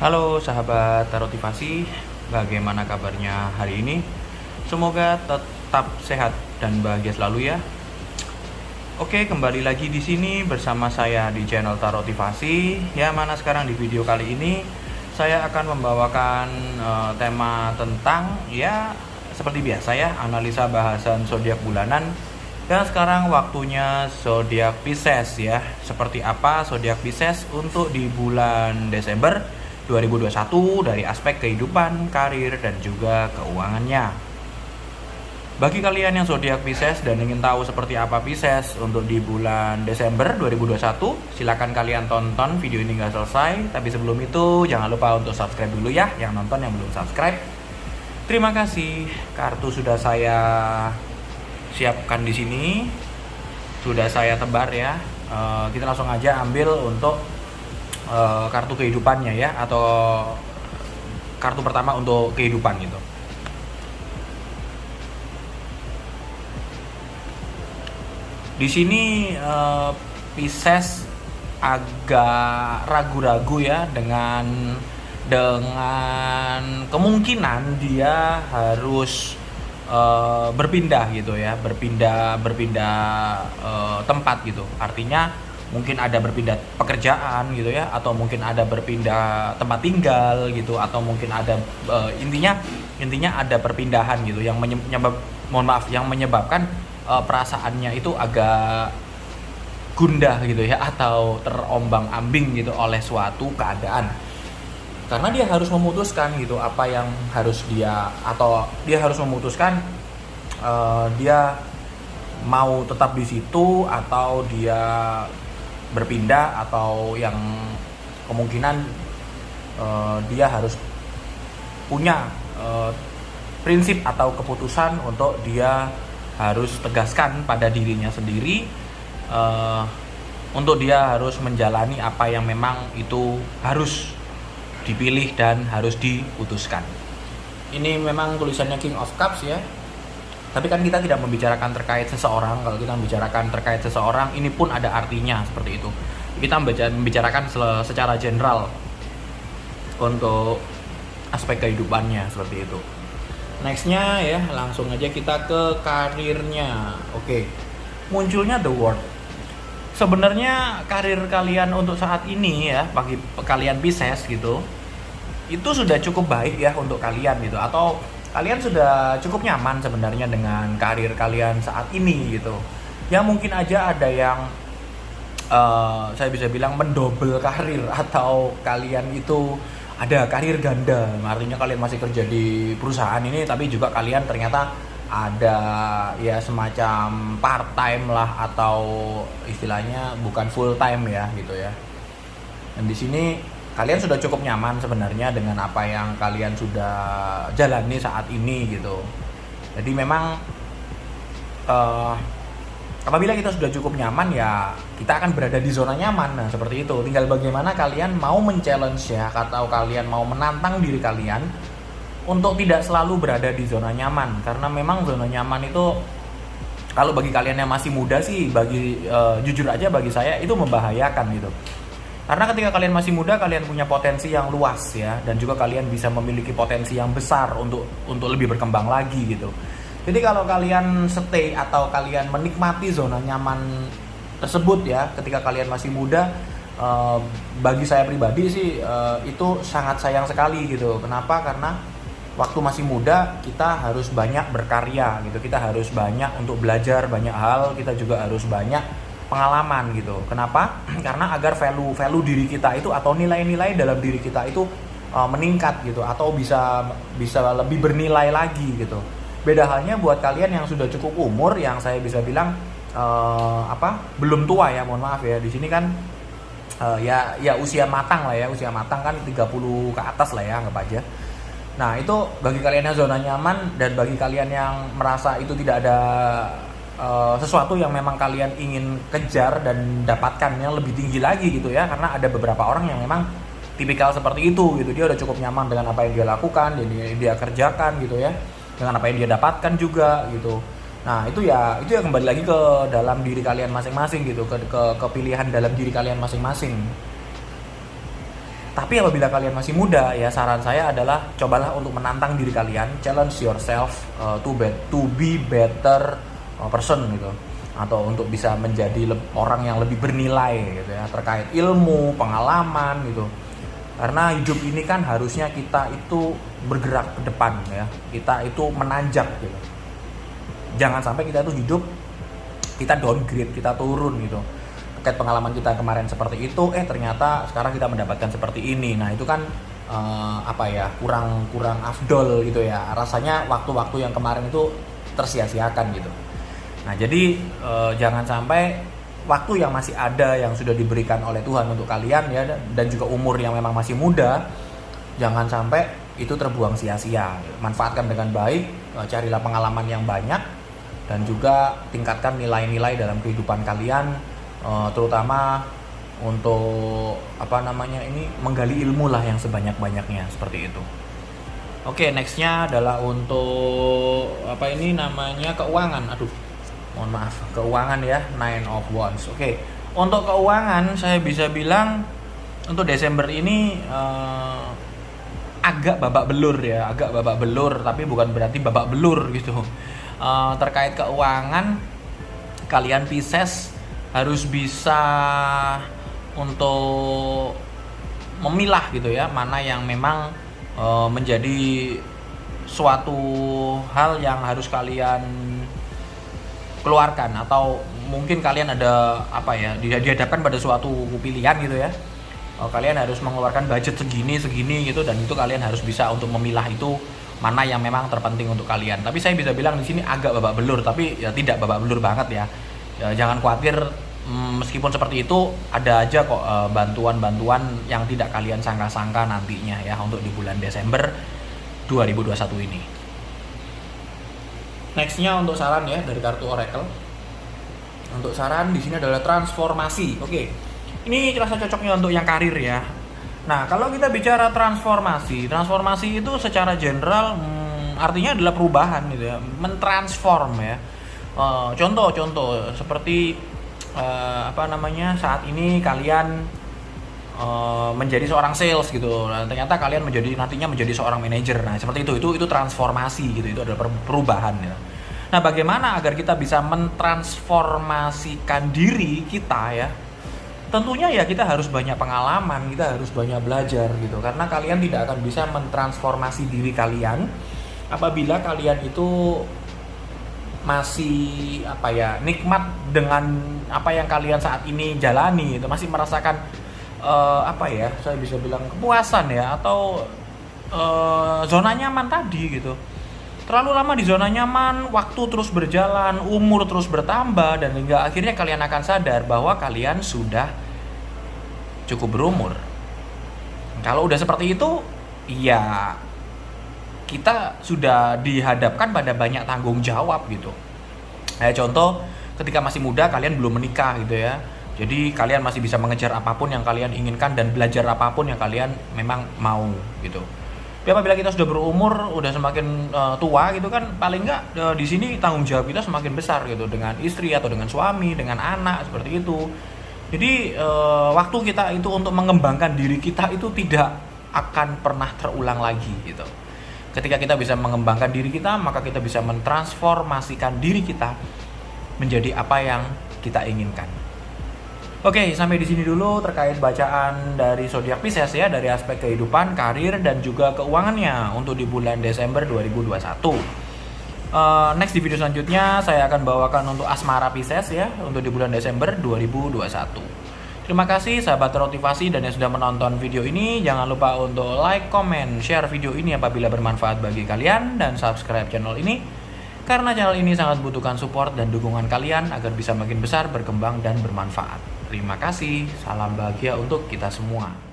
Halo sahabat Tarotivasi, bagaimana kabarnya hari ini? Semoga tetap sehat dan bahagia selalu ya. Oke, kembali lagi di sini bersama saya di channel Tarotivasi. Ya, mana sekarang di video kali ini saya akan membawakan tema tentang seperti biasa ya, analisa bahasan zodiak bulanan. Dan sekarang waktunya zodiak Pisces ya. Seperti apa zodiak Pisces untuk di bulan Desember 2021 dari aspek kehidupan, karir, dan juga keuangannya. Bagi kalian yang zodiak Pisces dan ingin tahu seperti apa Pisces untuk di bulan Desember 2021, silakan kalian tonton video ini nggak selesai. Tapi sebelum itu jangan lupa untuk subscribe dulu ya, yang nonton yang belum subscribe. Terima kasih. Kartu sudah saya siapkan di sini, sudah saya tebar ya. Kita langsung aja ambil untuk kartu kehidupannya ya, atau kartu pertama untuk kehidupan gitu. Di sini Pisces agak ragu-ragu ya dengan kemungkinan dia harus berpindah gitu ya, berpindah tempat gitu. Artinya mungkin ada berpindah pekerjaan gitu ya, atau mungkin ada berpindah tempat tinggal gitu, atau mungkin ada intinya ada perpindahan gitu yang menyebabkan perasaannya itu agak gundah gitu ya, atau terombang-ambing gitu oleh suatu keadaan. Karena dia harus memutuskan gitu apa yang harus dia harus memutuskan dia mau tetap di situ atau dia berpindah, atau yang kemungkinan dia harus punya prinsip atau keputusan untuk dia harus tegaskan pada dirinya sendiri, untuk dia harus menjalani apa yang memang itu harus dipilih dan harus diputuskan. Ini memang tulisannya King of Cups ya. Tapi kan kita tidak membicarakan terkait seseorang. Kalau kita membicarakan terkait seseorang, ini pun ada artinya seperti itu. Kita membicarakan secara general untuk aspek kehidupannya seperti itu. Nextnya ya, langsung aja kita ke karirnya. Oke, munculnya The World. Sebenarnya karir kalian untuk saat ini ya, bagi kalian Pisces gitu, itu sudah cukup baik ya untuk kalian gitu, atau kalian sudah cukup nyaman sebenarnya dengan karir kalian saat ini gitu. Ya mungkin aja ada yang saya bisa bilang mendobel karir, atau kalian itu ada karir ganda. Artinya kalian masih kerja di perusahaan ini, tapi juga kalian ternyata ada ya semacam part time lah, atau istilahnya bukan full time ya gitu ya. Dan di sini kalian sudah cukup nyaman sebenarnya dengan apa yang kalian sudah jalani saat ini gitu. Jadi memang apabila kita sudah cukup nyaman ya kita akan berada di zona nyaman. Nah seperti itu. Tinggal bagaimana kalian mau men-challenge ya, atau kalian mau menantang diri kalian untuk tidak selalu berada di zona nyaman. Karena memang zona nyaman itu, kalau bagi kalian yang masih muda sih, jujur aja bagi saya itu membahayakan gitu. Karena ketika kalian masih muda, kalian punya potensi yang luas ya, dan juga kalian bisa memiliki potensi yang besar untuk lebih berkembang lagi gitu. Jadi kalau kalian stay atau kalian menikmati zona nyaman tersebut ya, ketika kalian masih muda, bagi saya pribadi sih itu sangat sayang sekali gitu. Kenapa? Karena waktu masih muda kita harus banyak berkarya gitu, kita harus banyak untuk belajar banyak hal, kita juga harus banyak pengalaman gitu. Kenapa? Karena agar value diri kita itu, atau nilai-nilai dalam diri kita itu meningkat gitu, atau bisa lebih bernilai lagi gitu. Beda halnya buat kalian yang sudah cukup umur, yang saya bisa bilang belum tua ya, mohon maaf ya. Di sini kan ya usia matang lah ya, usia matang kan 30 ke atas lah ya, anggap aja. Nah itu bagi kalian yang zona nyaman, dan bagi kalian yang merasa itu tidak ada sesuatu yang memang kalian ingin kejar dan dapatkan yang lebih tinggi lagi gitu ya. Karena ada beberapa orang yang memang tipikal seperti itu gitu. Dia udah cukup nyaman dengan apa yang dia lakukan, dia kerjakan gitu ya, dengan apa yang dia dapatkan juga gitu. Nah itu ya kembali lagi ke dalam diri kalian masing-masing gitu, ke pilihan dalam diri kalian masing-masing. Tapi apabila kalian masih muda, ya saran saya adalah cobalah untuk menantang diri kalian, challenge yourself to be better person gitu, atau untuk bisa menjadi orang yang lebih bernilai gitu ya, terkait ilmu, pengalaman gitu. Karena hidup ini kan harusnya kita itu bergerak ke depan ya, kita itu menanjak gitu. Jangan sampai kita itu hidup kita downgrade, kita turun gitu. Terkait pengalaman kita kemarin seperti itu, ternyata sekarang kita mendapatkan seperti ini. Nah itu kan kurang afdol gitu ya. Rasanya waktu-waktu yang kemarin itu tersia-siakan gitu. Nah jadi jangan sampai waktu yang masih ada yang sudah diberikan oleh Tuhan untuk kalian ya, dan juga umur yang memang masih muda, jangan sampai itu terbuang sia-sia. Manfaatkan dengan baik, carilah pengalaman yang banyak, dan juga tingkatkan nilai-nilai dalam kehidupan kalian, terutama untuk menggali ilmu lah yang sebanyak-banyaknya, seperti itu. Oke, nextnya adalah untuk keuangan. Mohon maaf, keuangan ya, Nine of Wands. Oke, untuk keuangan saya bisa bilang untuk Desember ini agak babak belur, tapi bukan berarti babak belur gitu. Terkait keuangan, kalian Pisces harus bisa untuk memilah gitu ya, mana yang memang menjadi suatu hal yang harus kalian keluarkan, atau mungkin kalian ada dihadapkan pada suatu pilihan gitu ya. Kalian harus mengeluarkan budget segini gitu, dan itu kalian harus bisa untuk memilah itu mana yang memang terpenting untuk kalian. Tapi saya bisa bilang di sini agak babak belur, tapi ya tidak babak belur banget ya. Jangan khawatir, meskipun seperti itu ada aja kok bantuan-bantuan yang tidak kalian sangka-sangka nantinya ya untuk di bulan Desember 2021 ini. Nextnya untuk saran ya dari kartu Oracle. Untuk saran di sini adalah transformasi. Oke, ini rasa cocoknya untuk yang karir ya. Nah, kalau kita bicara transformasi itu secara general artinya adalah perubahan gitu ya, mentransform ya. Contoh seperti saat ini kalian menjadi seorang sales gitu. Nah, ternyata kalian nantinya menjadi seorang manajer. Nah, seperti itu transformasi gitu. Itu adalah perubahan ya. Nah, bagaimana agar kita bisa mentransformasikan diri kita ya? Tentunya ya kita harus banyak pengalaman, kita harus banyak belajar gitu. Karena kalian tidak akan bisa mentransformasi diri kalian apabila kalian itu masih nikmat dengan apa yang kalian saat ini jalani itu, masih merasakan saya bisa bilang kepuasan ya, atau zona nyaman tadi gitu. Terlalu lama di zona nyaman, waktu terus berjalan, umur terus bertambah, dan hingga akhirnya kalian akan sadar bahwa kalian sudah cukup berumur. Kalau udah seperti itu, ya kita sudah dihadapkan pada banyak tanggung jawab gitu. Contoh, ketika masih muda kalian belum menikah gitu ya. Jadi kalian masih bisa mengejar apapun yang kalian inginkan dan belajar apapun yang kalian memang mau gitu. Tapi apabila kita sudah berumur, udah semakin tua gitu kan, paling nggak di sini tanggung jawab kita semakin besar gitu, dengan istri atau dengan suami, dengan anak, seperti itu. Jadi waktu kita itu untuk mengembangkan diri kita itu tidak akan pernah terulang lagi gitu. Ketika kita bisa mengembangkan diri kita, maka kita bisa mentransformasikan diri kita menjadi apa yang kita inginkan. Oke, sampai di sini dulu terkait bacaan dari zodiak Pisces ya, dari aspek kehidupan, karir, dan juga keuangannya untuk di bulan Desember 2021. Next di video selanjutnya saya akan bawakan untuk asmara Pisces ya, untuk di bulan Desember 2021. Terima kasih sahabat termotivasi dan yang sudah menonton video ini. Jangan lupa untuk like, comment, share video ini apabila bermanfaat bagi kalian, dan subscribe channel ini, karena channel ini sangat membutuhkan support dan dukungan kalian agar bisa makin besar, berkembang, dan bermanfaat. Terima kasih, salam bahagia untuk kita semua.